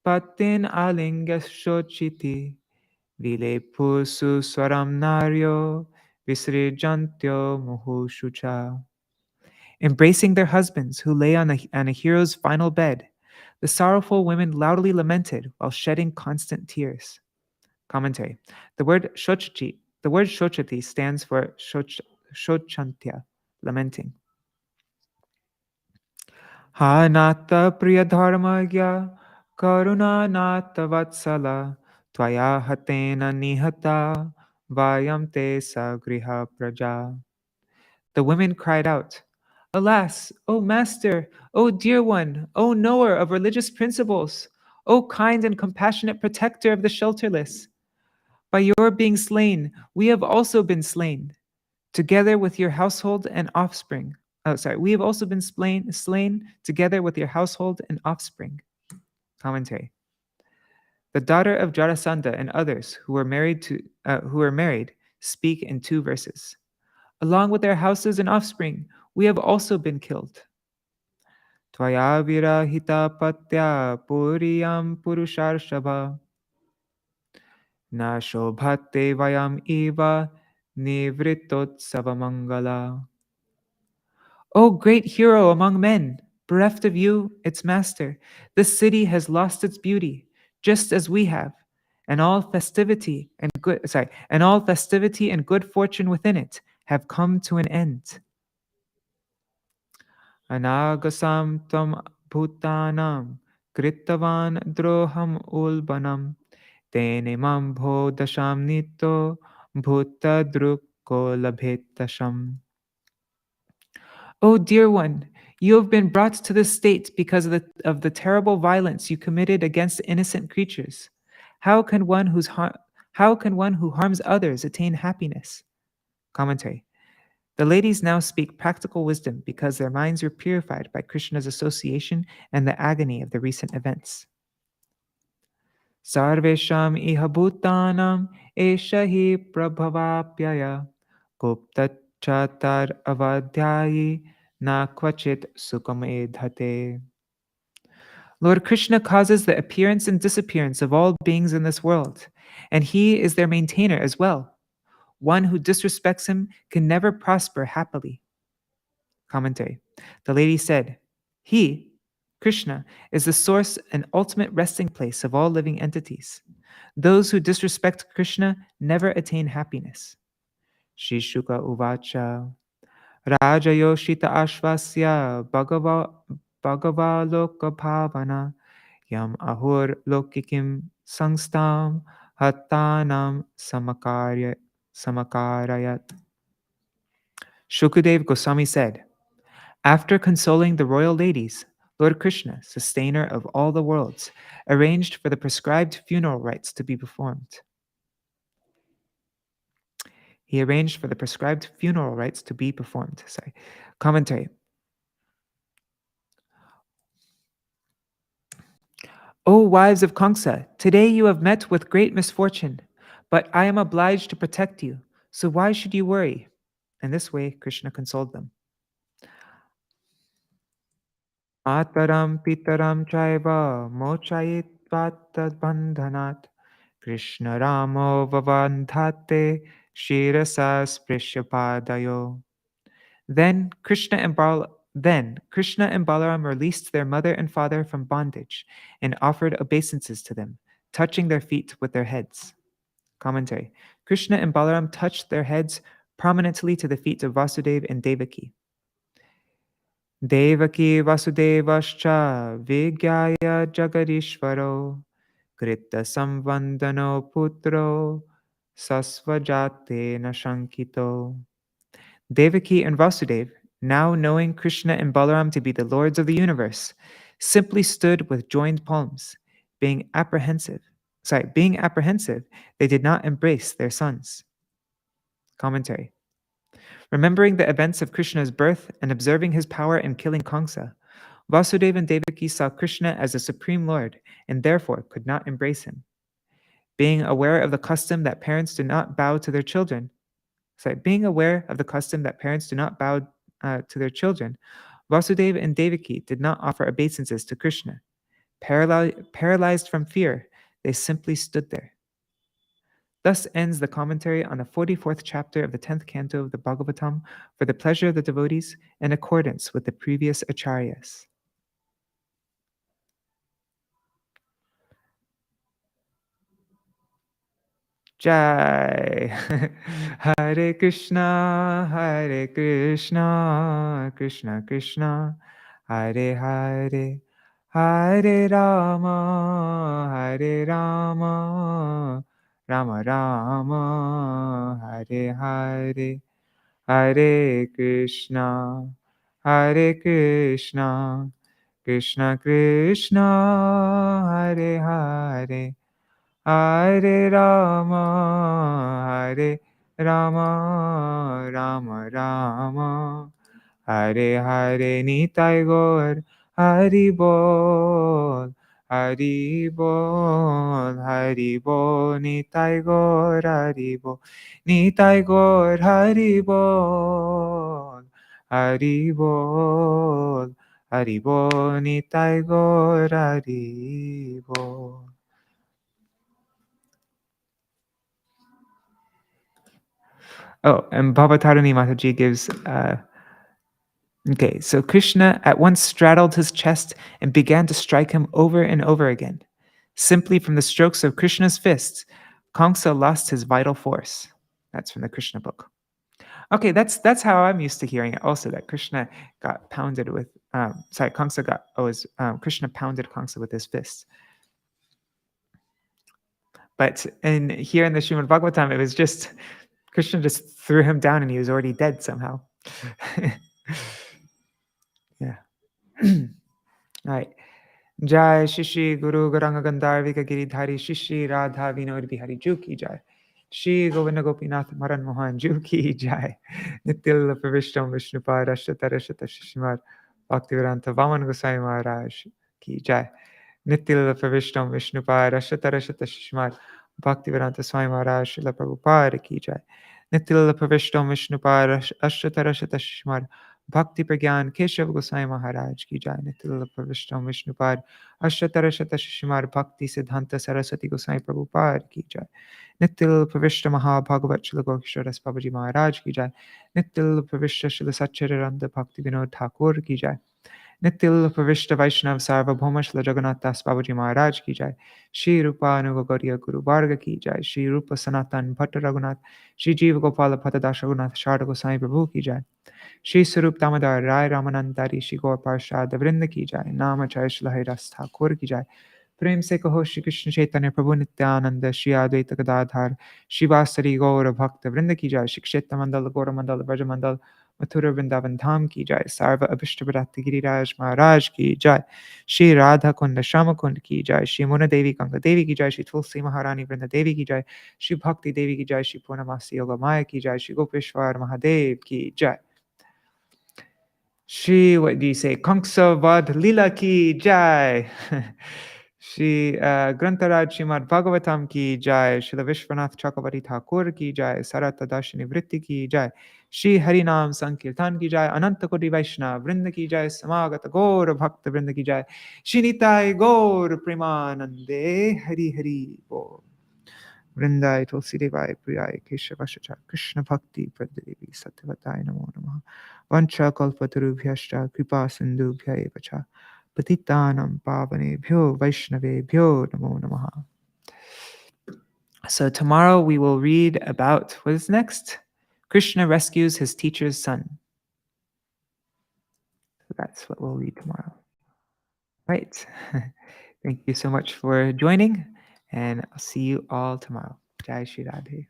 patin alingashochiti vilepusu swaram naryo visrijantyo muhushucha. Embracing their husbands who lay on a hero's final bed, the sorrowful women loudly lamented while shedding constant tears. Commentary. The word shochati stands for shochantya, lamenting. Ha nata priyadharmagya karuna nata vatsala tvaya hatena nihata vayam te sagriha praja. The women cried out, Alas, O Master, O dear one, O knower of religious principles, O kind and compassionate protector of the shelterless. By your being slain, we have also been slain, together with your household and offspring. We have also been slain together with your household and offspring. Commentary. The daughter of Jarasandha and others who were married speak in 2 verses. Along with their houses and offspring, we have also been killed. Tvaya virahita patya puriyam purusharshava na shobhate vayam eva nivrittotsavamangala. O great hero among men, bereft of you, its master, this city has lost its beauty, just as we have, and all festivity and good fortune within it have come to an end. Anagasam tvam bhutanam kritavan droham ulbanam tenimam bho dasham nito bhuta drukko labhetasham. O dear one, you have been brought to this state because of the terrible violence you committed against innocent creatures. How can one how can one who harms others attain happiness? Commentary. The ladies now speak practical wisdom because their minds were purified by Krishna's association and the agony of the recent events. Sarvesham iha bhutanam esha hi prabhavapyaya guptachatar avadhyayi na kvachit sukamedhate. Lord Krishna causes the appearance and disappearance of all beings in this world, and he is their maintainer as well. One who disrespects him can never prosper happily. Commentary. The lady said, He, Krishna, is the source and ultimate resting place of all living entities. Those who disrespect Krishna never attain happiness. Shri Shuka Uvacha Rajayoshita Ashvasya Bhagava Loka Bhavana Yam Ahur Lokikim Sangstam Hattanam Samakarayat. Shukadev Goswami said, after consoling the royal ladies, Lord Krishna, sustainer of all the worlds, arranged for the prescribed funeral rites to be performed. He arranged for the prescribed funeral rites to be performed. Commentary. O wives of Kamsa, today you have met with great misfortune, but I am obliged to protect you, so why should you worry? In this way, Krishna consoled them. Mataram pitaram chaiva mochayitvat bandhanat Krishna Ramo Vavandhate Shirasa Sprishapadayo. Then Krishna and Balaram released their mother and father from bondage and offered obeisances to them, touching their feet with their heads. Commentary. Krishna and Balaram touched their heads prominently to the feet of Vasudeva and Devaki. Devaki Vasudevascha Vigyaya Jagadishvaro Krita Samvandano Putro Sasvajate Nashankito. Devaki and Vasudev, now knowing Krishna and Balaram to be the lords of the universe, simply stood with joined palms. Being apprehensive, they did not embrace their sons. Commentary. Remembering the events of Krishna's birth and observing his power in killing Kamsa, Vasudeva and Devaki saw Krishna as the supreme lord and therefore could not embrace him. Being aware of the custom that parents do not bow to their children, to their children, Vasudeva and Devaki did not offer obeisances to Krishna. Paralyzed from fear, they simply stood there. Thus ends the commentary on the 44th chapter of the 10th canto of the Bhagavatam for the pleasure of the devotees in accordance with the previous acharyas. Jai. Hare Krishna, Krishna Krishna, Hare Hare, Hare Rama, Rama Rama, Hare Hare, Hare Krishna, Krishna Krishna, Hare Hare, Hare Rama, Rama Rama, Hare Hare. Nitai Gaur, Hari Bol, Hari Bol, Hari Bol. Nitai Gaur, Hari Bol, Nitai Gaur, Hari Bol, Hari Bol, Hari Bol. Nitai Gaur, Hari Bol. Oh, and Bhavatarani Mataji gives, okay, so Krishna at once straddled his chest and began to strike him over and over again. Simply from the strokes of Krishna's fists, Kamsa lost his vital force. That's from the Krishna book. Okay, that's how I'm used to hearing it also, that Krishna got pounded with, Kamsa Krishna pounded Kamsa with his fists. But here in the Śrīmad-Bhāgavatam, it was just, Krishna just threw him down and he was already dead somehow. Yeah. All right. Jai Shishi Guru Garanga Gandharvika Giridhari Shishi Radha Vinod Bihari Ju ki Jai. Shri Govinda Gopinath Maran Mohan Ju ki Jai. Nitil Pravishtam Vishnupad Ashtata Rashata Shishimad Bhaktivedanta Vaman Gosai Maharaj ki Jai. Nitil Pravishtam Vishnupad Ashtata Rashata Shishimad Bhaktivedanta Swami Maharaj Srila Prabhupada ki Jai. Nitil Pravishtam Vishnupad Ashtata Rashata Shishimad Bhakti Pragyan Keshav Gosai Maharaj ki Jai. Nitil Pravishtam Vishnupad Ashtara Shata Shishimar Bhakti Siddhanta Saraswati Gosai Prabhupada ki Jai. Nitil Pravishta Maha Bhagavat Shila Gokisharas Babaji Maharaj ki Jai. Nitil Pravishta Shila Satchitaranda Bhakti Vinod Ṭhākura ki Jai. Nitil Pravishta Vaishnav Sarvabhauma Shila Jagannath Das Babaji Maharaj ki Jai. Shri Rupa Anugagarya Guru Varga ki Jai. Shri Rupa Sanatan Bhatta Raghunath. Shri Jiva Gopala Patadash Raghunath Sharda Gosai Prabhu ki Jai. Shri Sarup Damodar Rai Ramanandari Shri Gaur Parshad Vrinda ki Jai. Nama Jai Shri Haridas Ṭhākura ki Jai. प्रेम से कहो श्री कृष्ण चैतन्य प्रभु नित्यानंद श्री अद्वैत गदाधर शिवासरी गौर भक्त वृंद की जय। श्री क्षेत्र मंडल गौर मंडल ब्रज मंडल मथुरा वृंदावन धाम की जय। सर्व अभिष्ट प्रदात गिरिराज महाराज की जय। श्री राधा कुंड श्याम कुंड की जय। श्री मुन देवी गंगा देवी की जय। श्री तुलसी महारानी वृंद देवी की जय। श्री भक्ति देवी की जय। श्री पूर्णमासी योग माया की जय। श्री गोपेश्वर महादेव की जय। Shri, what do you say? Kamsa Vad Lila ki Jai. Shri Grantaraj Śrīmad-Bhāgavatam ki Jai. Shri Viśvanātha Cakravartī Ṭhākura ki Jai. Sārārtha-darśinī vritti ki Jai. Shri Harinam Sankirtan ki Jai. Ananta Koti Vaishnava Vrinda ki Jai. Samagata Gaur Bhakta Vrinda ki Jai. Shri Nitai Gaur Premanande Hari Hari Bol. Vrindai Tulsi Devai Priyai Keshavashacha Krishna Bhakti Pradevi Satyavatai Namo Namaha Vancha Kalpatarubhyascha Kripa Sindhubhya Evacha Patitanam Pavanebhyo Vaishnavebhyo Namo Namaha. So tomorrow we will read about, what is next? Krishna rescues his teacher's son. So that's what we'll read tomorrow. Right. Thank you so much for joining, and I'll see you all tomorrow. Jai Shri Radhe.